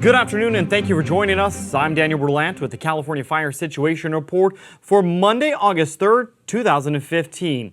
Good afternoon and thank you for joining us. I'm Daniel Berlant with the California Fire Situation Report for Monday, August 3rd, 2015.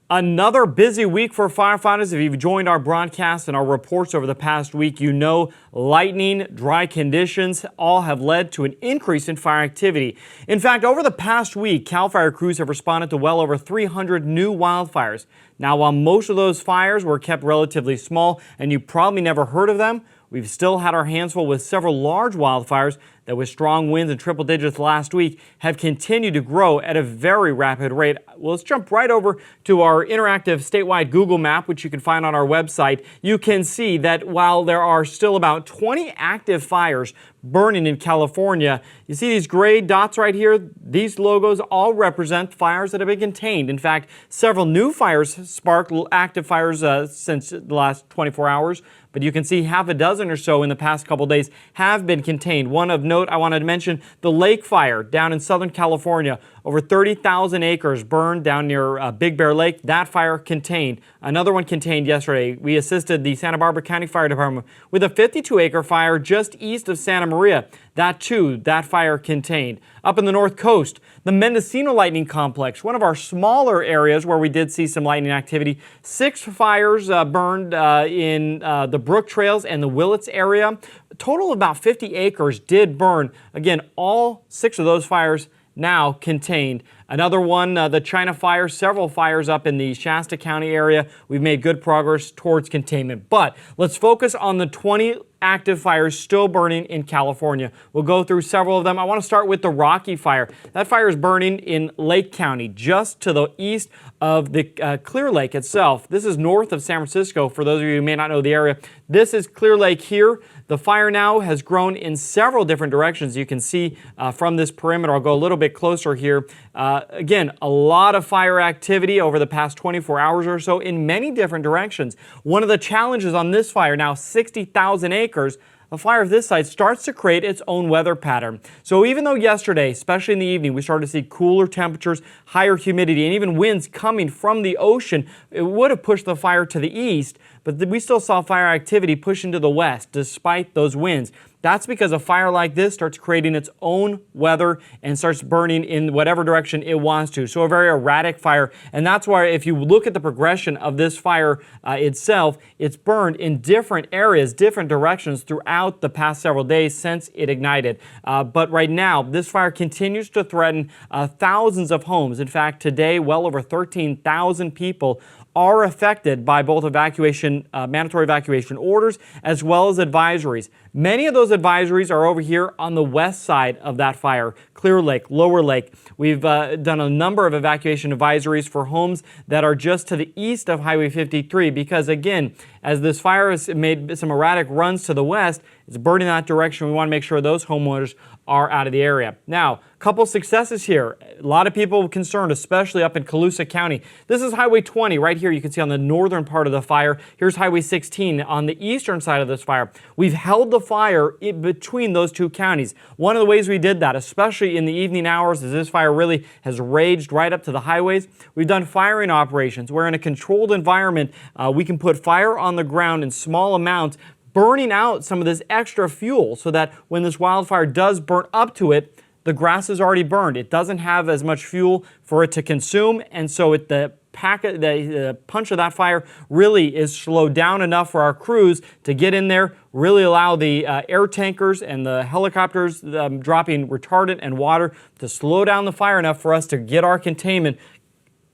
Another busy week for firefighters. If you've joined our broadcast and our reports over the past week, you know lightning, dry conditions all have led to an increase in fire activity. In fact, over the past week, CAL FIRE crews have responded to well over 300 new wildfires. Now, while most of those fires were kept relatively small and you probably never heard of them, we've still had our hands full with several large wildfires that, with strong winds in triple digits last week, have continued to grow at a very rapid rate. Well, let's jump right over to our interactive statewide Google map, which you can find on our website. You can see that while there are still about 20 active fires burning in California, you see these gray dots right here? These logos all represent fires that have been contained. In fact, several new fires sparked, active fires since the last 24 hours. But you can see half a dozen or so in the past couple days have been contained. One of note I wanted to mention, the Lake Fire down in Southern California. Over 30,000 acres burned down near Big Bear Lake. That fire contained. Another one contained yesterday. We assisted the Santa Barbara County Fire Department with a 52-acre fire just east of Santa Maria. That fire contained. Up in the North Coast, the Mendocino Lightning Complex, one of our smaller areas where we did see some lightning activity. 6 fires burned in the Brook Trails and the Willits area. A total of about 50 acres did burn. Again, all 6 of those fires now contained. Another one, the China Fire, several fires up in the Shasta County area. We've made good progress towards containment. But let's focus on the 20 active fires still burning in California. We'll go through several of them. I want to start with the Rocky Fire. That fire is burning in Lake County, just to the east of the Clear Lake itself. This is north of San Francisco, for those of you who may not know the area. This is Clear Lake here. The fire now has grown in several different directions. You can see from this perimeter. I'll go a little bit closer here. Again, a lot of fire activity over the past 24 hours or so in many different directions. One of the challenges on this fire, now 60,000 acres, a fire of this size starts to create its own weather pattern. So even though yesterday, especially in the evening, we started to see cooler temperatures, higher humidity, and even winds coming from the ocean, it would have pushed the fire to the east, but we still saw fire activity push into the west despite those winds. That's because a fire like this starts creating its own weather and starts burning in whatever direction it wants to. So a very erratic fire. And that's why if you look at the progression of this fire itself, it's burned in different areas, different directions throughout the past several days since it ignited. But right now, this fire continues to threaten thousands of homes. In fact, today, well over 13,000 people are affected by both mandatory evacuation orders as well as advisories. Many of those advisories are over here on the west side of that fire, Clear Lake, Lower Lake. We've done a number of evacuation advisories for homes that are just to the east of Highway 53 because, again, as this fire has made some erratic runs to the west, it's burning that direction. We want to make sure those homeowners are out of the area. Now, a couple successes here. A lot of people concerned, especially up in Colusa County. This is Highway 20 right here. You can see on the northern part of the fire. Here's Highway 16 on the eastern side of this fire. We've held the fire in between those two counties. One of the ways we did that, especially in the evening hours, as this fire really has raged right up to the highways, we've done firing operations where in a controlled environment, we can put fire on the ground in small amounts, burning out some of this extra fuel so that when this wildfire does burn up to it, the grass is already burned. It doesn't have as much fuel for it to consume, and so the punch of that fire really is slowed down enough for our crews to get in there, really allow the air tankers and the helicopters dropping retardant and water to slow down the fire enough for us to get our containment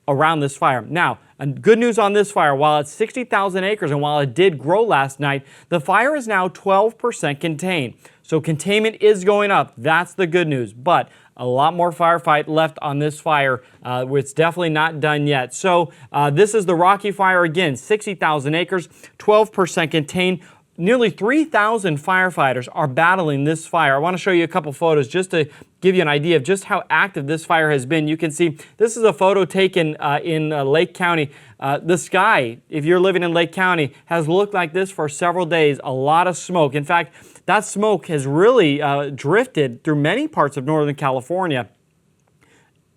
around this fire. Now, good news on this fire, while it's 60,000 acres and while it did grow last night, the fire is now 12% contained. So containment is going up. That's the good news. But a lot more firefight left on this fire. It's definitely not done yet. So this is the Rocky Fire again, 60,000 acres, 12% contained. Nearly 3,000 firefighters are battling this fire. I want to show you a couple photos just to give you an idea of just how active this fire has been. You can see this is a photo taken in Lake County. The sky, if you're living in Lake County, has looked like this for several days. A lot of smoke. In fact, that smoke has really drifted through many parts of Northern California.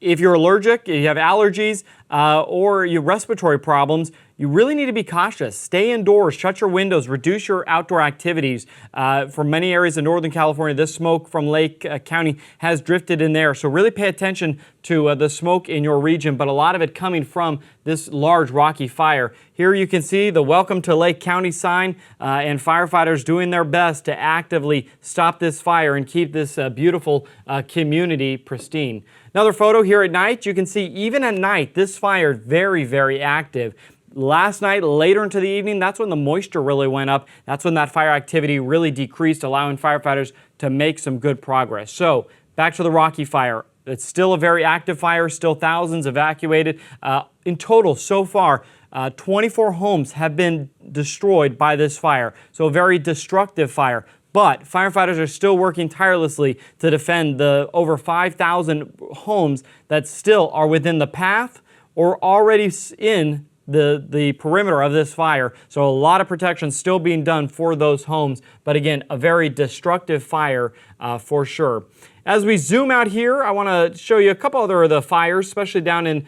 If you're allergic, if you have allergies, or you have respiratory problems, you really need to be cautious. Stay indoors, shut your windows, reduce your outdoor activities. For many areas in Northern California, this smoke from Lake County has drifted in there. So really pay attention to the smoke in your region, but a lot of it coming from this large rocky fire. Here you can see the Welcome to Lake County sign and firefighters doing their best to actively stop this fire and keep this beautiful community pristine. Another photo here at night, you can see even at night, this fire very, very active. Last night, later into the evening, that's when the moisture really went up. That's when that fire activity really decreased, allowing firefighters to make some good progress. So back to the Rocky Fire. It's still a very active fire, still thousands evacuated. In total, so far, 24 homes have been destroyed by this fire. So a very destructive fire. But firefighters are still working tirelessly to defend the over 5,000 homes that still are within the path or already in the perimeter of this fire. So a lot of protection still being done for those homes. But again, a very destructive fire for sure. As we zoom out here, I want to show you a couple other of the fires, especially down in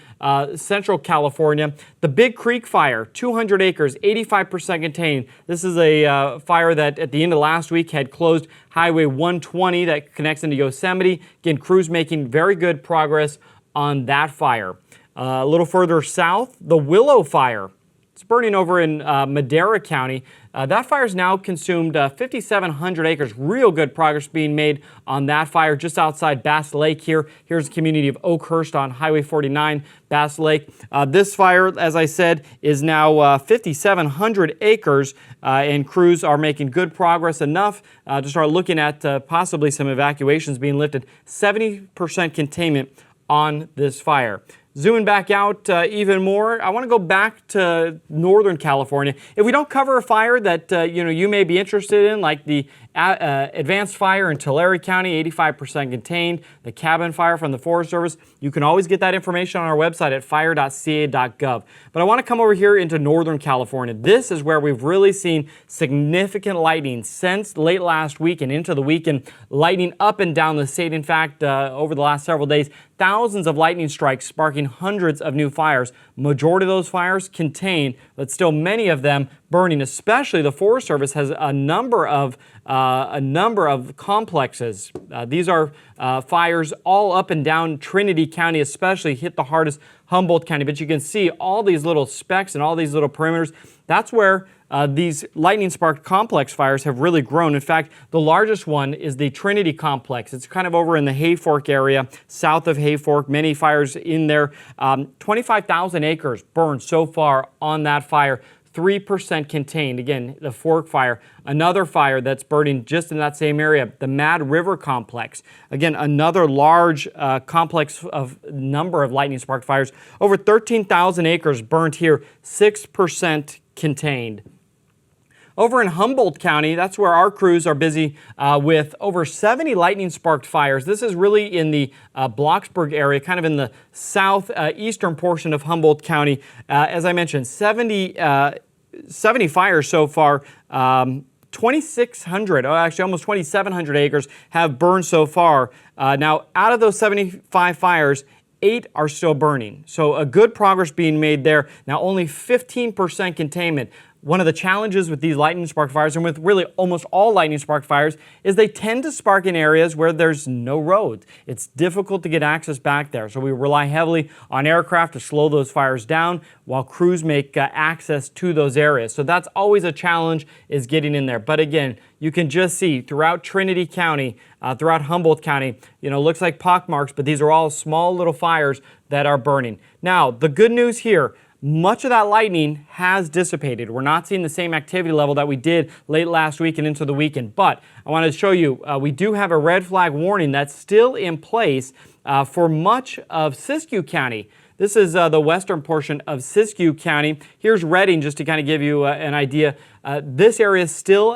central California. The Big Creek Fire, 200 acres, 85% contained. This is a fire that at the end of last week had closed Highway 120 that connects into Yosemite. Again, crews making very good progress on that fire. A little further south, the Willow Fire. It's burning over in Madera County. That fire's now consumed 5,700 acres. Real good progress being made on that fire just outside Bass Lake here. Here's the community of Oakhurst on Highway 49, Bass Lake. This fire, as I said, is now 5,700 acres, and crews are making good progress enough to start looking at possibly some evacuations being lifted. 70% containment on this fire. Zooming back out even more, I want to go back to Northern California. If we don't cover a fire that you may be interested in, like the advanced fire in Tulare County, 85% contained, the cabin fire from the Forest Service, you can always get that information on our website at fire.ca.gov. But I want to come over here into Northern California. This is where we've really seen significant lightning since late last week and into the weekend. Lightning up and down the state. In fact, over the last several days, thousands of lightning strikes sparking hundreds of new fires. Majority of those fires contained, but still many of them burning. Especially the Forest Service has a number of complexes. These are fires all up and down Trinity County, especially hit the hardest Humboldt County. But you can see all these little specks and all these little perimeters. That's where these lightning-sparked complex fires have really grown. In fact, the largest one is the Trinity Complex. It's kind of over in the Hayfork area, south of Hayfork. Many fires in there. 25,000 acres burned so far on that fire. 3% contained. Again, the Fork Fire. Another fire that's burning just in that same area, the Mad River Complex. Again, another large complex of number of lightning-sparked fires. Over 13,000 acres burned here, 6% contained. Over in Humboldt County, that's where our crews are busy with over 70 lightning-sparked fires. This is really in the Bloxburg area, kind of in the southeastern portion of Humboldt County. As I mentioned, 70 fires so far. 2,600, actually almost 2,700 acres have burned so far. Now, out of those 75 fires, 8 are still burning. So a good progress being made there. Now, only 15% containment. One of the challenges with these lightning spark fires, and with really almost all lightning spark fires, is they tend to spark in areas where there's no roads. It's difficult to get access back there. So we rely heavily on aircraft to slow those fires down while crews make access to those areas. So that's always a challenge, is getting in there. But again, you can just see throughout Trinity County, throughout Humboldt County, looks like pockmarks, but these are all small little fires that are burning. Now, the good news here, much of that lightning has dissipated. We're not seeing the same activity level that we did late last week and into the weekend. But I wanted to show you, we do have a red flag warning that's still in place for much of Siskiyou County. This is the western portion of Siskiyou County. Here's Redding, just to kind of give you an idea. This area is still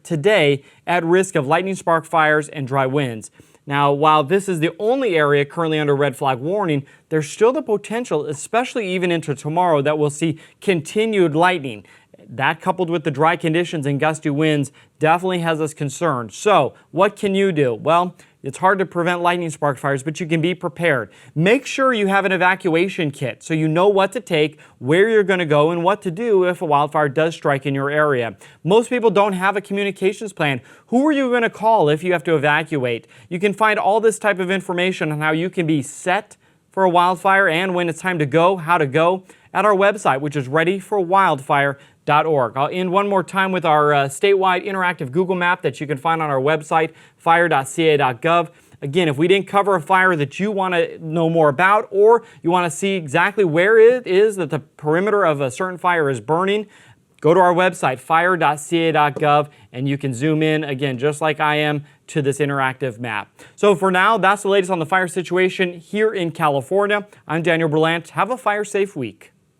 today at risk of lightning spark fires and dry winds. Now, while this is the only area currently under red flag warning, there's still the potential, especially even into tomorrow, that we'll see continued lightning. That, coupled with the dry conditions and gusty winds, definitely has us concerned. So, what can you do? Well, It's hard to prevent lightning spark fires, but you can be prepared. Make sure you have an evacuation kit so you know what to take, where you're going to go, and what to do if a wildfire does strike in your area. Most people don't have a communications plan. Who are you going to call if you have to evacuate? You can find all this type of information on how you can be set for a wildfire and when it's time to go, how to go, at our website, which is readyforwildfire.org. I'll end one more time with our statewide interactive Google map that you can find on our website, fire.ca.gov. Again, if we didn't cover a fire that you want to know more about, or you want to see exactly where it is that the perimeter of a certain fire is burning, go to our website, fire.ca.gov, and you can zoom in, again, just like I am, to this interactive map. So for now, that's the latest on the fire situation here in California. I'm Daniel Berlant. Have a fire-safe week.